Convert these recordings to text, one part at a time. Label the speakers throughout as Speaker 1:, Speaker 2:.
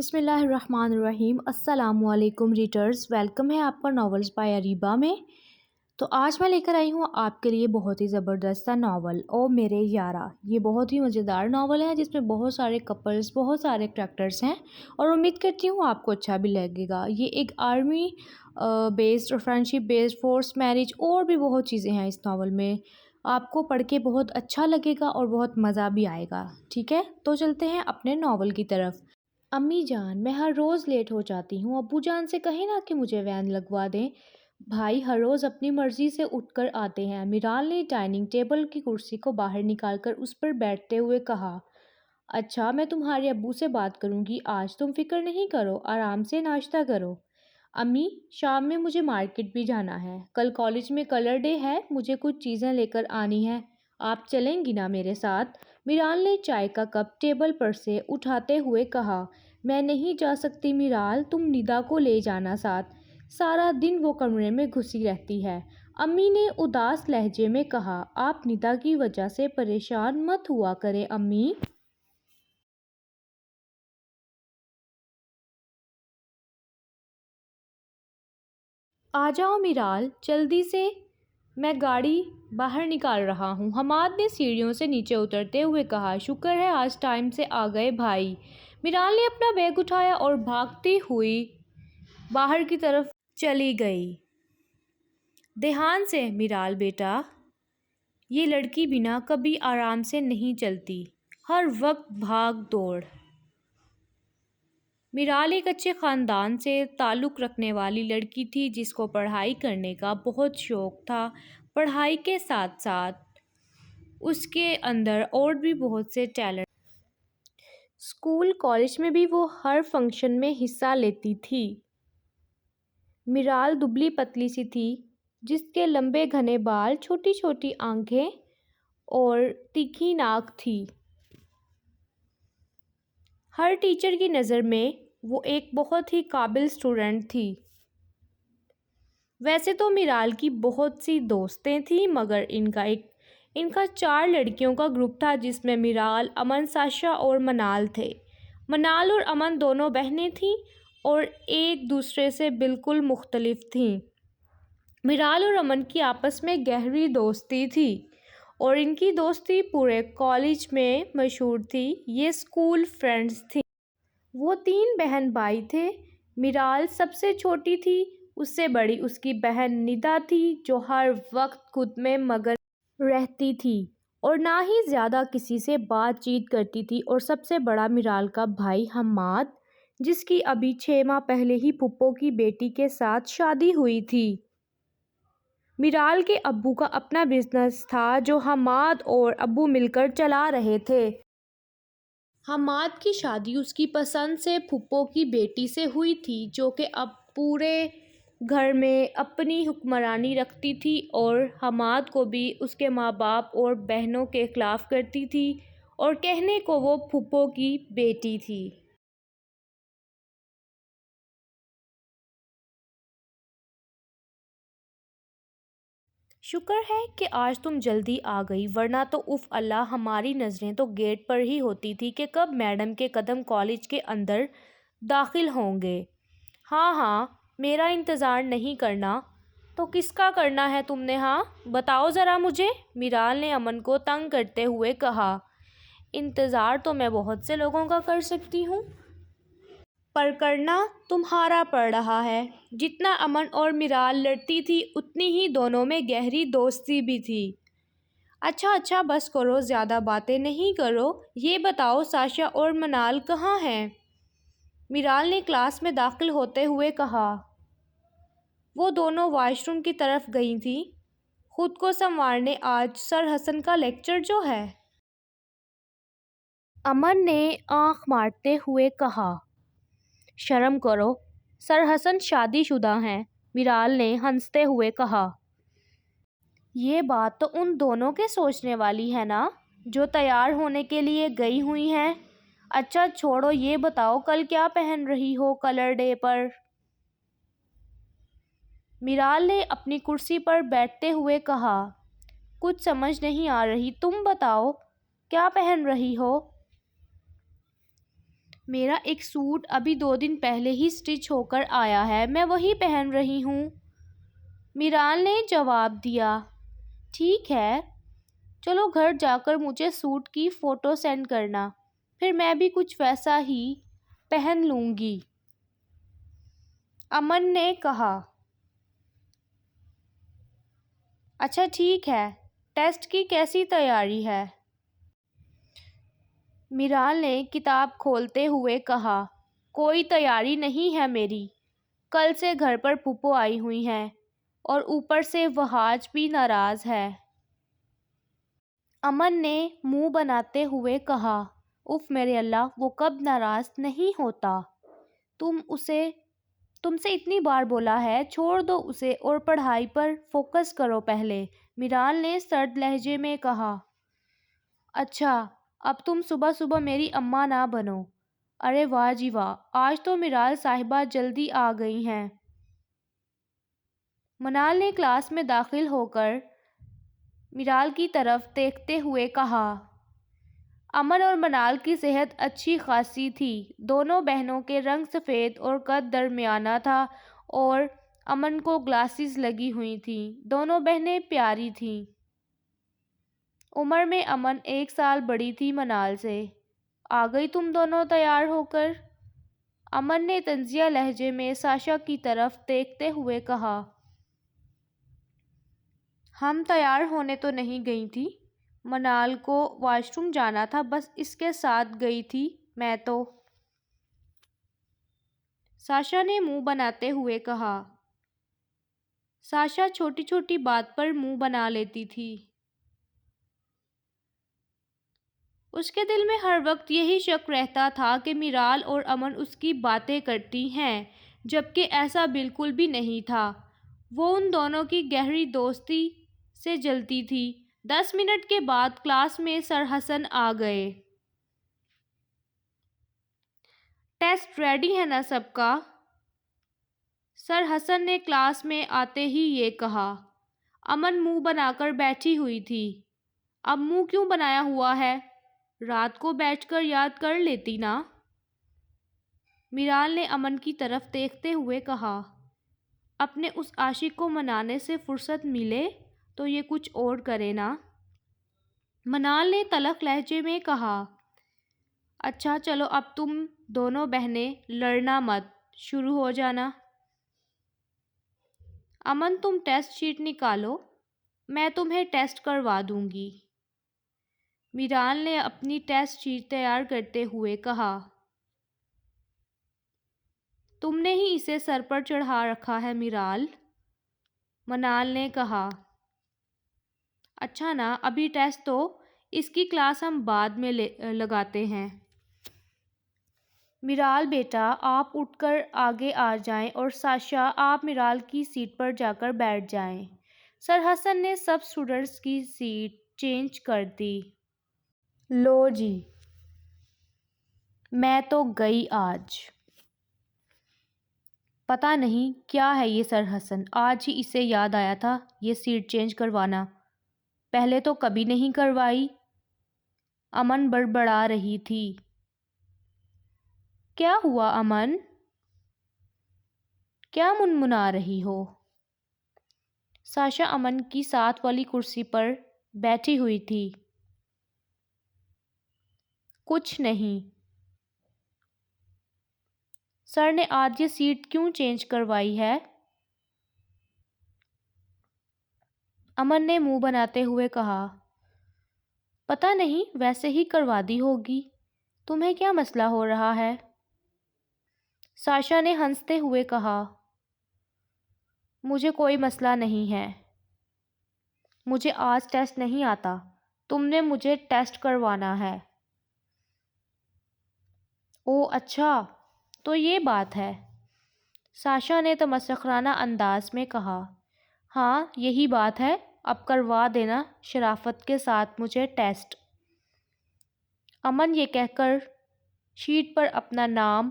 Speaker 1: بسم اللہ الرحمن الرحیم۔ السلام علیکم ریڈرز، ویلکم ہے آپ کا ناولز بائی اریبہ میں۔ تو آج میں لے کر آئی ہوں آپ کے لیے بہت ہی زبردست سا ناول او میرے یارا۔ یہ بہت ہی مزیدار ناول ہے جس میں بہت سارے کپلز، بہت سارے کریکٹرز ہیں اور امید کرتی ہوں آپ کو اچھا بھی لگے گا۔ یہ ایک آرمی بیسڈ اور فرینڈشپ بیسڈ، فورس میرج اور بھی بہت چیزیں ہیں اس ناول میں۔ آپ کو پڑھ کے بہت اچھا لگے گا اور بہت مزہ بھی آئے گا، ٹھیک ہے؟ تو چلتے ہیں اپنے ناول کی طرف۔ امی جان، میں ہر روز لیٹ ہو جاتی ہوں، ابو جان سے کہیں نا کہ مجھے وین لگوا دیں۔ بھائی ہر روز اپنی مرضی سے اٹھ کر آتے ہیں، میرال نے ڈائننگ ٹیبل کی کرسی کو باہر نکال کر اس پر بیٹھتے ہوئے کہا۔ اچھا، میں تمہارے ابو سے بات کروں گی، آج تم فکر نہیں کرو، آرام سے ناشتہ کرو۔ امی، شام میں مجھے مارکیٹ بھی جانا ہے، کل کالج میں کلر ڈے ہے، مجھے کچھ چیزیں لے کر آنی ہے، آپ چلیں گی نا میرے ساتھ؟ میرال نے چائے کا کپ ٹیبل پر سے اٹھاتے ہوئے کہا۔ میں نہیں جا سکتی میرال، تم ندا کو لے جانا ساتھ، سارا دن وہ کمرے میں گھسی رہتی ہے۔ امی نے اداس لہجے میں کہا۔ آپ ندا کی وجہ سے پریشان مت ہوا کریں امی۔ آ جاؤ میرال، جلدی سے، میں گاڑی باہر نکال رہا ہوں، حماد نے سیڑھیوں سے نیچے اترتے ہوئے کہا۔ شکر ہے آج ٹائم سے آ گئے بھائی۔ میرال نے اپنا بیگ اٹھایا اور بھاگتی ہوئی باہر کی طرف چلی گئی۔ دھیان سے میرال بیٹا، یہ لڑکی بنا کبھی آرام سے نہیں چلتی، ہر وقت بھاگ دوڑ۔ میرال ایک اچھے خاندان سے تعلق رکھنے والی لڑکی تھی جس کو پڑھائی کرنے کا بہت شوق تھا۔ پڑھائی کے ساتھ ساتھ اس کے اندر اور بھی بہت سے ٹیلنٹ۔ اسکول کالج میں بھی وہ ہر فنکشن میں حصہ لیتی تھی۔ میرال دبلی پتلی سی تھی جس کے لمبے گھنے بال، چھوٹی چھوٹی آنکھیں اور تیکھی ناک تھی۔ ہر ٹیچر کی نظر میں وہ ایک بہت ہی قابل اسٹوڈنٹ تھی۔ ویسے تو میرال کی بہت سی دوستیں تھیں مگر ان کا 4 لڑکیوں کا گروپ تھا جس میں میرال، امن، ساشا اور منال تھے۔ منال اور امن دونوں بہنیں تھیں اور ایک دوسرے سے بالکل مختلف تھیں۔ میرال اور امن کی آپس میں گہری دوستی تھی اور ان کی دوستی پورے کالج میں مشہور تھی۔ یہ اسکول فرینڈز تھیں۔ وہ 3 بہن بھائی تھے۔ میرال سب سے چھوٹی تھی، اس سے بڑی اس کی بہن ندا تھی جو ہر وقت خود میں مگن رہتی تھی اور نہ ہی زیادہ کسی سے بات چیت کرتی تھی، اور سب سے بڑا میرال کا بھائی حماد جس کی ابھی 6 ماہ پہلے ہی پھپھو کی بیٹی کے ساتھ شادی ہوئی تھی۔ میرال کے ابو کا اپنا بزنس تھا جو حماد اور ابو مل کر چلا رہے تھے۔ حماد کی شادی اس کی پسند سے پھپھو کی بیٹی سے ہوئی تھی جو کہ اب پورے گھر میں اپنی حکمرانی رکھتی تھی اور حماد کو بھی اس کے ماں باپ اور بہنوں کے خلاف کرتی تھی اور کہنے کو وہ پھپھو کی بیٹی تھی۔ شکر ہے کہ آج تم جلدی آ گئی، ورنہ تو اف اللہ، ہماری نظریں تو گیٹ پر ہی ہوتی تھی کہ کب میڈم کے قدم کالج کے اندر داخل ہوں گے۔ ہاں ہاں، میرا انتظار نہیں کرنا تو کس کا کرنا ہے تم نے؟ ہاں بتاؤ ذرا مجھے، میرال نے امن کو تنگ کرتے ہوئے کہا۔ انتظار تو میں بہت سے لوگوں کا کر سکتی ہوں، پر کرنا تمہارا پڑ رہا ہے۔ جتنا امن اور میرال لڑتی تھی اتنی ہی دونوں میں گہری دوستی بھی تھی۔ اچھا اچھا بس کرو، زیادہ باتیں نہیں کرو، یہ بتاؤ ساشا اور منال کہاں ہیں؟ میرال نے کلاس میں داخل ہوتے ہوئے کہا۔ وہ دونوں واش روم کی طرف گئی تھیں، خود کو سنوارنے، آج سر حسن کا لیکچر جو ہے۔ امن نے آنکھ مارتے ہوئے کہا۔ شرم کرو، سر حسن شادی شدہ ہیں، میرال نے ہنستے ہوئے کہا۔ یہ بات تو ان دونوں کے سوچنے والی ہے نا جو تیار ہونے کے لیے گئی ہوئی ہیں۔ اچھا چھوڑو، یہ بتاؤ کل کیا پہن رہی ہو کلر ڈے پر؟ میرال نے اپنی کرسی پر بیٹھتے ہوئے کہا۔ کچھ سمجھ نہیں آ رہی، تم بتاؤ کیا پہن رہی ہو؟ میرا ایک سوٹ ابھی 2 دن پہلے ہی سٹچ ہو کر آیا ہے، میں وہی پہن رہی ہوں۔ میرال نے جواب دیا۔ ٹھیک ہے، چلو گھر جا کر مجھے سوٹ کی فوٹو سینڈ کرنا، پھر میں بھی کچھ ویسا ہی پہن لوں گی، امن نے کہا۔ اچھا ٹھیک ہے، ٹیسٹ کی کیسی تیاری ہے؟ میرال نے کتاب کھولتے ہوئے کہا۔ کوئی تیاری نہیں ہے میری، کل سے گھر پر پھپھو آئی ہوئی ہیں اور اوپر سے وہاج بھی ناراض ہے، امن نے منہ بناتے ہوئے کہا۔ اف میرے اللہ، وہ کب ناراض نہیں ہوتا؟ تم سے اتنی بار بولا ہے، چھوڑ دو اسے اور پڑھائی پر فوکس کرو پہلے، میرال نے سرد لہجے میں کہا۔ اچھا، اب تم صبح صبح میری اماں نہ بنو۔ ارے واہ جی واہ، آج تو میرال صاحبہ جلدی آ گئی ہیں۔ منال نے کلاس میں داخل ہو کر میرال کی طرف دیکھتے ہوئے کہا۔ امن اور منال کی صحت اچھی خاصی تھی، دونوں بہنوں کے رنگ سفید اور قد درمیانہ تھا اور امن کو گلاسز لگی ہوئی تھیں، دونوں بہنیں پیاری تھیں۔ عمر میں امن 1 سال بڑی تھی منال سے۔ آ گئی تم دونوں تیار ہو کر؟ امن نے طنزیہ لہجے میں ساشا کی طرف دیکھتے ہوئے کہا۔ ہم تیار ہونے تو نہیں گئی تھی، منال کو واش روم جانا تھا، بس اس کے ساتھ گئی تھی میں تو۔ ساشا نے منہ بناتے ہوئے کہا۔ ساشا چھوٹی چھوٹی بات پر منہ بنا لیتی تھی۔ اس کے دل میں ہر وقت یہی شک رہتا تھا کہ میرال اور امن اس کی باتیں کرتی ہیں، جبکہ ایسا بالکل بھی نہیں تھا۔ وہ ان دونوں کی گہری دوستی سے جلتی تھی۔ 10 منٹ کے بعد کلاس میں سر حسن آ گئے۔ ٹیسٹ ریڈی ہے نا سب کا؟ سر حسن نے کلاس میں آتے ہی یہ کہا۔ امن منہ بنا کر بیٹھی ہوئی تھی۔ اب منہ کیوں بنایا ہوا ہے؟ رات کو بیٹھ کر یاد کر لیتی نا؟ میرال نے امن کی طرف دیکھتے ہوئے کہا۔ اپنے اس عاشق کو منانے سے فرصت ملے تو یہ کچھ اور کرے نا؟ منال نے تلخ لہجے میں کہا۔ اچھا چلو، اب تم دونوں بہنیں لڑنا مت، شروع ہو جانا۔ امن تم ٹیسٹ شیٹ نکالو، میں تمہیں ٹیسٹ کروا دوں گی، میرال نے اپنی ٹیسٹ شیٹ تیار کرتے ہوئے کہا۔ تم نے ہی اسے سر پر چڑھا رکھا ہے میرال، منال نے کہا۔ اچھا نا، ابھی ٹیسٹ تو، اس کی کلاس ہم بعد میں لگاتے ہیں۔ میرال بیٹا، آپ اٹھ کر آگے آ جائیں اور ساشا آپ میرال کی سیٹ پر جا کر بیٹھ جائیں۔ سر حسن نے سب اسٹوڈنٹس کی سیٹ چینج کر دی۔ لو جی، میں تو گئی آج۔ پتہ نہیں کیا ہے یہ سر حسن، آج ہی اسے یاد آیا تھا یہ سیٹ چینج کروانا، پہلے تو کبھی نہیں کروائی۔ امن بڑبڑا رہی تھی۔ کیا ہوا امن؟ کیا منمنا رہی ہو؟ ساشا امن کی ساتھ والی کرسی پر بیٹھی ہوئی تھی۔ کچھ نہیں۔ سر نے آج یہ سیٹ کیوں چینج کروائی ہے؟ امن نے منہ بناتے ہوئے کہا۔ پتہ نہیں، ویسے ہی کروا دی ہوگی، تمہیں کیا مسئلہ ہو رہا ہے؟ ساشا نے ہنستے ہوئے کہا۔ مجھے کوئی مسئلہ نہیں ہے، مجھے آج ٹیسٹ نہیں آتا، تم نے مجھے ٹیسٹ کروانا ہے۔ او اچھا، تو یہ بات ہے، ساشا نے تمسخرانہ انداز میں کہا۔ ہاں یہی بات ہے، اب کروا دینا شرافت کے ساتھ مجھے ٹیسٹ۔ امن یہ کہہ کر شیٹ پر اپنا نام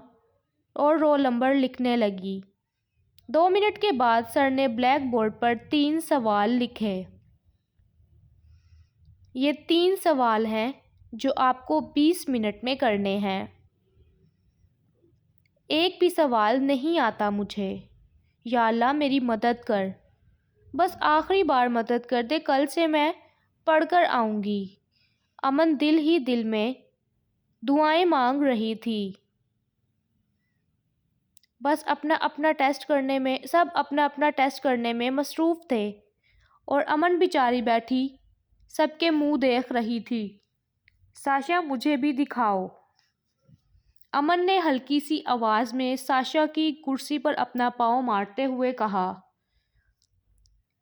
Speaker 1: اور رول نمبر لکھنے لگی۔ 2 منٹ کے بعد سر نے بلیک بورڈ پر 3 سوال لکھے۔ یہ 3 سوال ہیں جو آپ کو 20 منٹ میں کرنے ہیں۔ ایک بھی سوال نہیں آتا مجھے۔ یا اللہ میری مدد کر، بس آخری بار مدد کر دے، کل سے میں پڑھ کر آؤں گی۔ امن دل ہی دل میں دعائیں مانگ رہی تھی۔ بس سب اپنا اپنا ٹیسٹ کرنے میں مصروف تھے اور امن بیچاری بیٹھی سب کے منہ دیکھ رہی تھی۔ ساشا مجھے بھی دکھاؤ۔ امن نے ہلکی سی آواز میں ساشا کی کرسی پر اپنا پاؤں مارتے ہوئے کہا،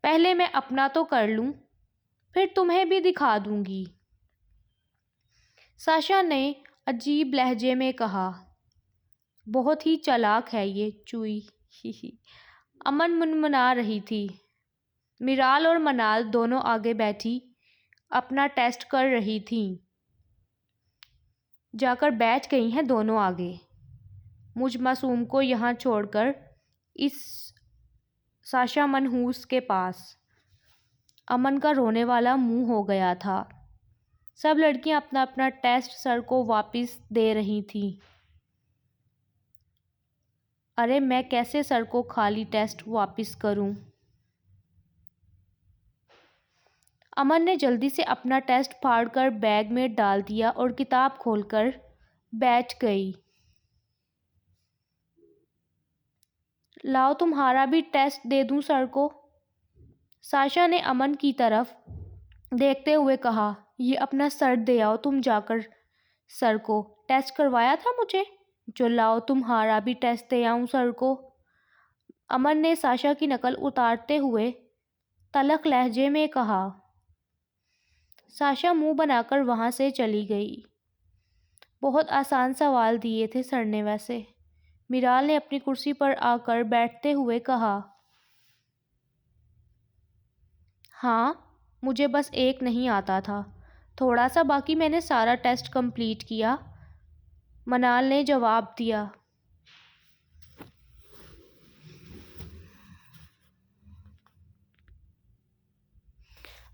Speaker 1: پہلے میں اپنا تو کر لوں، پھر تمہیں بھی دکھا دوں گی۔ ساشا نے عجیب لہجے میں کہا، بہت ہی چالاک ہے یہ چوئی۔ امن منمنا رہی تھی۔ میرال اور منال دونوں آگے بیٹھی اپنا ٹیسٹ کر رہی تھیں۔ جا کر بیٹھ گئی ہیں دونوں آگے، مجھ معصوم کو یہاں چھوڑ کر اس ساشا منحوس کے پاس۔ امن کا رونے والا منہ ہو گیا تھا۔ سب لڑکیاں اپنا اپنا ٹیسٹ سر کو واپس دے رہی تھیں۔ ارے میں کیسے سر کو خالی ٹیسٹ واپس کروں؟ امن نے جلدی سے اپنا ٹیسٹ پھاڑ کر بیگ میں ڈال دیا اور کتاب کھول کر بیٹھ گئی۔ لاؤ تمہارا بھی ٹیسٹ دے دوں سر کو؟ ساشا نے امن کی طرف دیکھتے ہوئے کہا، یہ اپنا سر دے آؤ تم جا کر، سر کو ٹیسٹ کروایا تھا مجھے جو لاؤ تمہارا بھی ٹیسٹ دے آؤں سر کو۔ امن نے ساشا کی نقل اتارتے ہوئے تلخ لہجے میں کہا۔ ساشا منہ بنا کر وہاں سے چلی گئی۔ بہت آسان سوال دیے تھے سر نے ویسے، میرال نے اپنی کرسی پر آ کر بیٹھتے ہوئے کہا۔ ہاں مجھے بس ایک نہیں آتا تھا، تھوڑا سا، باقی میں نے سارا ٹیسٹ کمپلیٹ کیا، منال نے جواب دیا۔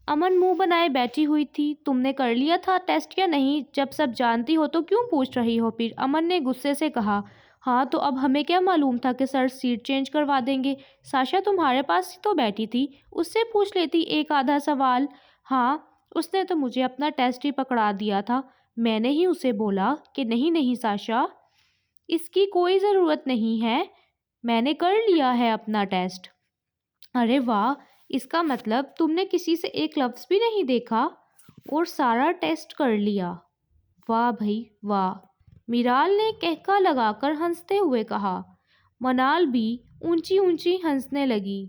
Speaker 1: امن منہ بنائے بیٹھی ہوئی تھی۔ تم نے کر لیا تھا ٹیسٹ یا نہیں؟ جب سب جانتی ہو تو کیوں پوچھ رہی ہو پھر؟ امن نے غصے سے کہا۔ ہاں تو اب ہمیں کیا معلوم تھا کہ سر سیٹ چینج کروا دیں گے؟ ساشا تمہارے پاس ہی تو بیٹھی تھی، اس سے پوچھ لیتی ایک آدھا سوال۔ ہاں اس نے تو مجھے اپنا ٹیسٹ ہی پکڑا دیا تھا، میں نے ہی اسے بولا کہ نہیں ساشا اس کی کوئی ضرورت نہیں ہے، میں نے کر لیا ہے اپنا ٹیسٹ۔ ارے واہ، اس کا مطلب تم نے کسی سے ایک لفظ بھی نہیں دیکھا اور سارا ٹیسٹ کر لیا؟ واہ بھائی واہ، میرال نے کہکا لگا کر ہنستے ہوئے کہا۔ منال بھی اونچی اونچی ہنسنے لگی۔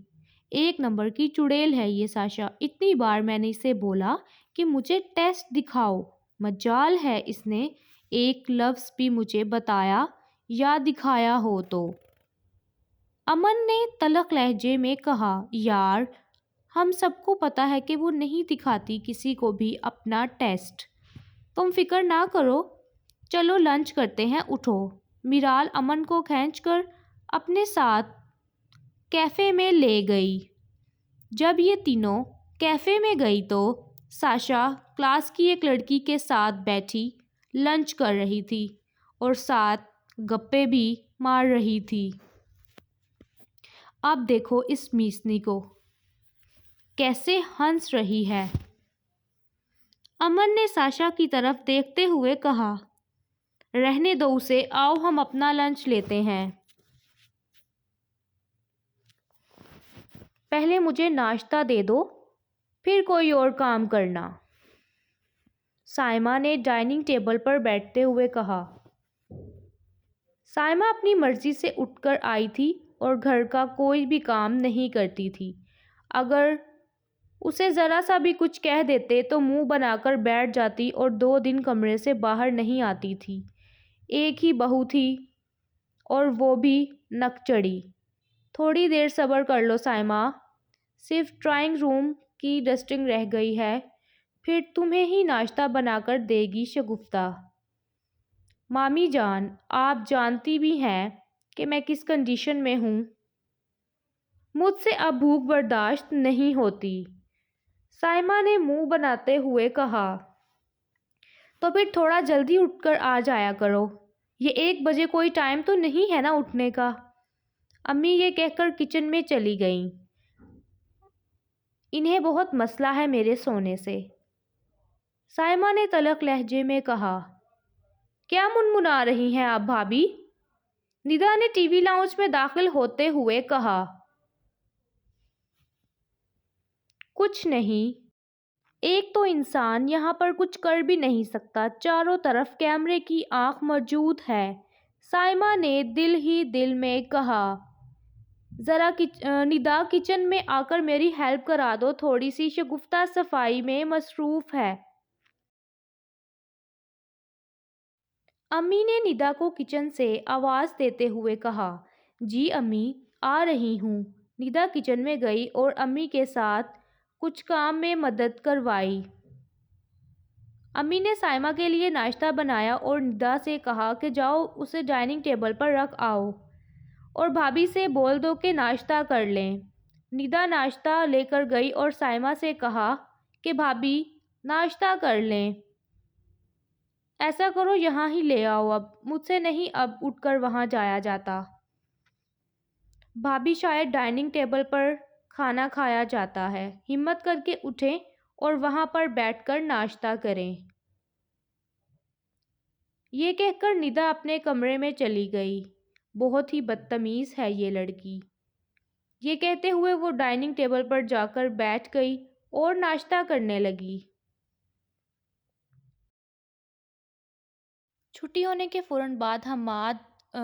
Speaker 1: ایک نمبر کی چڑیل ہے یہ ساشا، اتنی بار میں نے اسے بولا کہ مجھے ٹیسٹ دکھاؤ، مجال ہے اس نے ایک لفظ بھی مجھے بتایا یا دکھایا ہو تو۔ امن نے تلخ لہجے میں کہا، یار ہم سب کو پتا ہے کہ وہ نہیں دکھاتی کسی کو بھی اپنا ٹیسٹ، تم فکر نہ کرو، چلو لنچ کرتے ہیں، اٹھو۔ میرال امن کو کھینچ کر اپنے ساتھ کیفے میں لے گئی۔ جب یہ تینوں کیفے میں گئی تو ساشا کلاس کی ایک لڑکی کے ساتھ بیٹھی لنچ کر رہی تھی اور ساتھ گپے بھی مار رہی تھی۔ اب دیکھو اس میسنی کو کیسے ہنس رہی ہے، امن نے ساشا کی طرف دیکھتے ہوئے کہا۔ رہنے دو اسے، آؤ ہم اپنا لنچ لیتے ہیں۔ پہلے مجھے ناشتہ دے دو، پھر کوئی اور کام کرنا، سائمہ نے ڈائننگ ٹیبل پر بیٹھتے ہوئے کہا۔ سائمہ اپنی مرضی سے اٹھ کر آئی تھی اور گھر کا کوئی بھی کام نہیں کرتی تھی۔ اگر اسے ذرا سا بھی کچھ کہہ دیتے تو منہ بنا کر بیٹھ جاتی اور 2 دن کمرے سے باہر نہیں آتی تھی۔ ایک ہی بہو تھی اور وہ بھی نک چڑھی۔ تھوڑی دیر صبر کر لو سائمہ، صرف ڈرائنگ روم کی ڈسٹنگ رہ گئی ہے، پھر تمہیں ہی ناشتہ بنا کر دے گی شگفتہ۔ مامی جان، آپ جانتی بھی ہیں کہ میں کس کنڈیشن میں ہوں، مجھ سے اب بھوک برداشت نہیں ہوتی، سائمہ نے منہ بناتے ہوئے کہا۔ تو پھر تھوڑا جلدی اٹھ کر آ جایا کرو، یہ 1 بجے کوئی ٹائم تو نہیں ہے نا اٹھنے کا؟ امی یہ کہہ کر کچن میں چلی گئیں۔ انہیں بہت مسئلہ ہے میرے سونے سے، سائمہ نے تلخ لہجے میں کہا۔ کیا منمنا رہی ہیں آپ بھابی؟ ندا نے ٹی وی لاؤنج میں داخل ہوتے ہوئے کہا۔ کچھ نہیں، ایک تو انسان یہاں پر کچھ کر بھی نہیں سکتا، چاروں طرف کیمرے کی آنکھ موجود ہے، سائمہ نے دل ہی دل میں کہا۔ ذرا ندا کچن میں آ کر میری ہیلپ کرا دو، تھوڑی سی شگفتہ صفائی میں مصروف ہے۔ امی نے ندا کو کچن سے آواز دیتے ہوئے کہا۔ جی امی، آ رہی ہوں۔ ندا کچن میں گئی اور امی کے ساتھ کچھ کام میں مدد کروائی۔ امی نے سائمہ کے لیے ناشتہ بنایا اور ندا سے کہا کہ جاؤ اسے ڈائننگ ٹیبل پر رکھ آؤ اور بھابھی سے بول دو کہ ناشتہ کر لیں۔ ندا ناشتہ لے کر گئی اور سائمہ سے کہا کہ بھابھی ناشتہ کر لیں۔ ایسا کرو یہاں ہی لے آؤ، اب مجھ سے نہیں اب اٹھ کر وہاں جایا جاتا۔ بھابھی شاید ڈائننگ ٹیبل پر کھانا کھایا جاتا ہے، ہمت کر کے اٹھیں اور وہاں پر بیٹھ کر ناشتہ کریں۔ یہ کہہ کر ندا اپنے کمرے میں چلی گئی۔ بہت ہی بدتمیز ہے یہ لڑکی، یہ کہتے ہوئے وہ ڈائننگ ٹیبل پر جا کر بیٹھ گئی اور ناشتہ کرنے لگی۔ چھٹی ہونے کے فوراً بعد حماد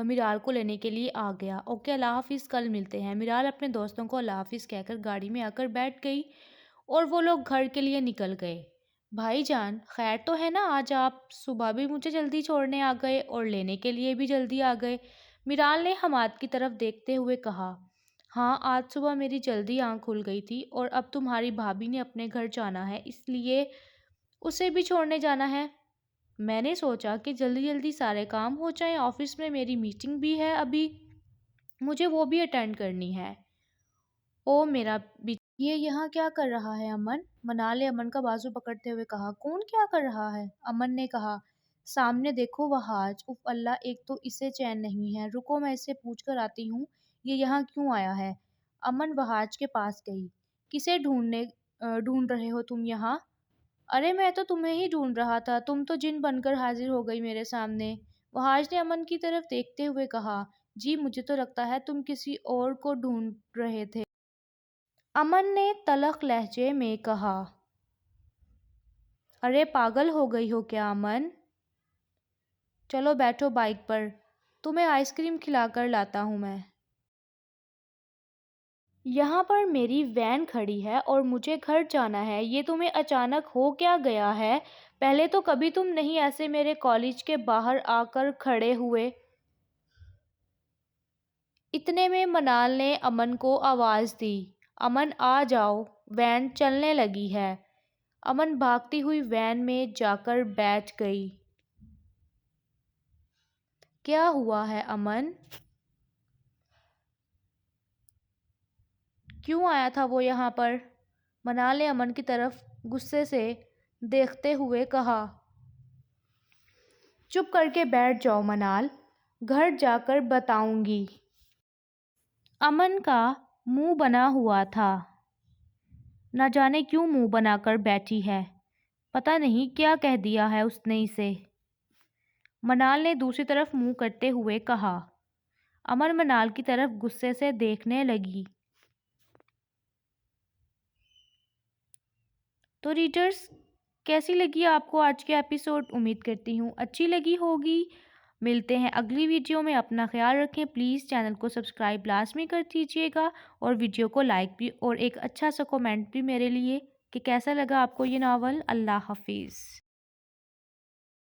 Speaker 1: میرال کو لینے کے لیے آ گیا۔ اوکے، اللہ حافظ، کل ملتے ہیں۔ میرال اپنے دوستوں کو اللہ حافظ کہہ کر گاڑی میں آ کر بیٹھ گئی اور وہ لوگ گھر کے لیے نکل گئے۔ بھائی جان، خیر تو ہے نا؟ آج آپ صبح بھی مجھے جلدی چھوڑنے آ گئے اور لینے کے لیے بھی جلدی آ گئے، میرال نے حماد کی طرف دیکھتے ہوئے کہا۔ ہاں، آج صبح میری جلدی آنکھ کھل گئی تھی اور اب تمہاری بھابھی نے اپنے گھر جانا ہے، اس لیے اسے بھی چھوڑنے جانا ہے۔ میں نے سوچا کہ جلدی جلدی سارے کام ہو جائیں، آفس میں میری میٹنگ بھی ہے، ابھی مجھے وہ بھی اٹینڈ کرنی ہے۔ او میرا یہ یہاں کیا کر رہا ہے امن؟ منال نے امن کا بازو پکڑتے ہوئے کہا۔ کون کیا کر رہا ہے؟ امن نے کہا۔ سامنے دیکھو وہاج، اف اللہ، ایک تو اسے چین نہیں ہے، رکو میں اس سے پوچھ کر آتی ہوں یہ یہاں کیوں آیا ہے۔ امن وہاج کے پاس گئی۔ کسے ڈھونڈ رہے ہو تم یہاں؟ ارے میں تو تمہیں ہی ڈھونڈ رہا تھا، تم تو جن بن کر حاضر ہو گئی میرے سامنے، وہاج نے امن کی طرف دیکھتے ہوئے کہا۔ جی مجھے تو لگتا ہے تم کسی اور کو ڈھونڈ رہے تھے، امن نے تلخ لہجے میں کہا۔ ارے پاگل ہو گئی ہو کیا امن؟ چلو بیٹھو بائک پر، تمہیں آئس کریم کھلا کر لاتا ہوں میں۔ یہاں پر میری وین کھڑی ہے اور مجھے گھر جانا ہے، یہ تمہیں اچانک ہو کیا گیا ہے؟ پہلے تو کبھی تم نہیں ایسے میرے کالج کے باہر آ کر کھڑے ہوئے۔ اتنے میں منال نے امن کو آواز دی۔ امن آ جاؤ، وین چلنے لگی ہے۔ امن بھاگتی ہوئی وین میں جا کر بیٹھ گئی۔ کیا ہوا ہے امن؟ کیوں آیا تھا وہ یہاں پر؟ منال نے امن کی طرف غصے سے دیکھتے ہوئے کہا۔ چپ کر کے بیٹھ جاؤ منال، گھر جا کر بتاؤں گی۔ امن کا منہ بنا ہوا تھا، نہ جانے کیوں منہ بنا کر بیٹھی ہے، پتہ نہیں کیا کہہ دیا ہے اس نے اسے۔ منال نے دوسری طرف منہ کرتے ہوئے کہا۔ امن منال کی طرف غصے سے دیکھنے لگی۔ تو ریڈرز، کیسی لگی آپ کو آج کے ایپیسوڈ؟ امید کرتی ہوں اچھی لگی ہوگی۔ ملتے ہیں اگلی ویڈیو میں، اپنا خیال رکھیں، پلیز چینل کو سبسکرائب لازمی کر دیجیے گا اور ویڈیو کو لائک بھی اور ایک اچھا سا کومنٹ بھی میرے لیے کہ کیسا لگا آپ کو یہ ناول۔ اللہ حافظ۔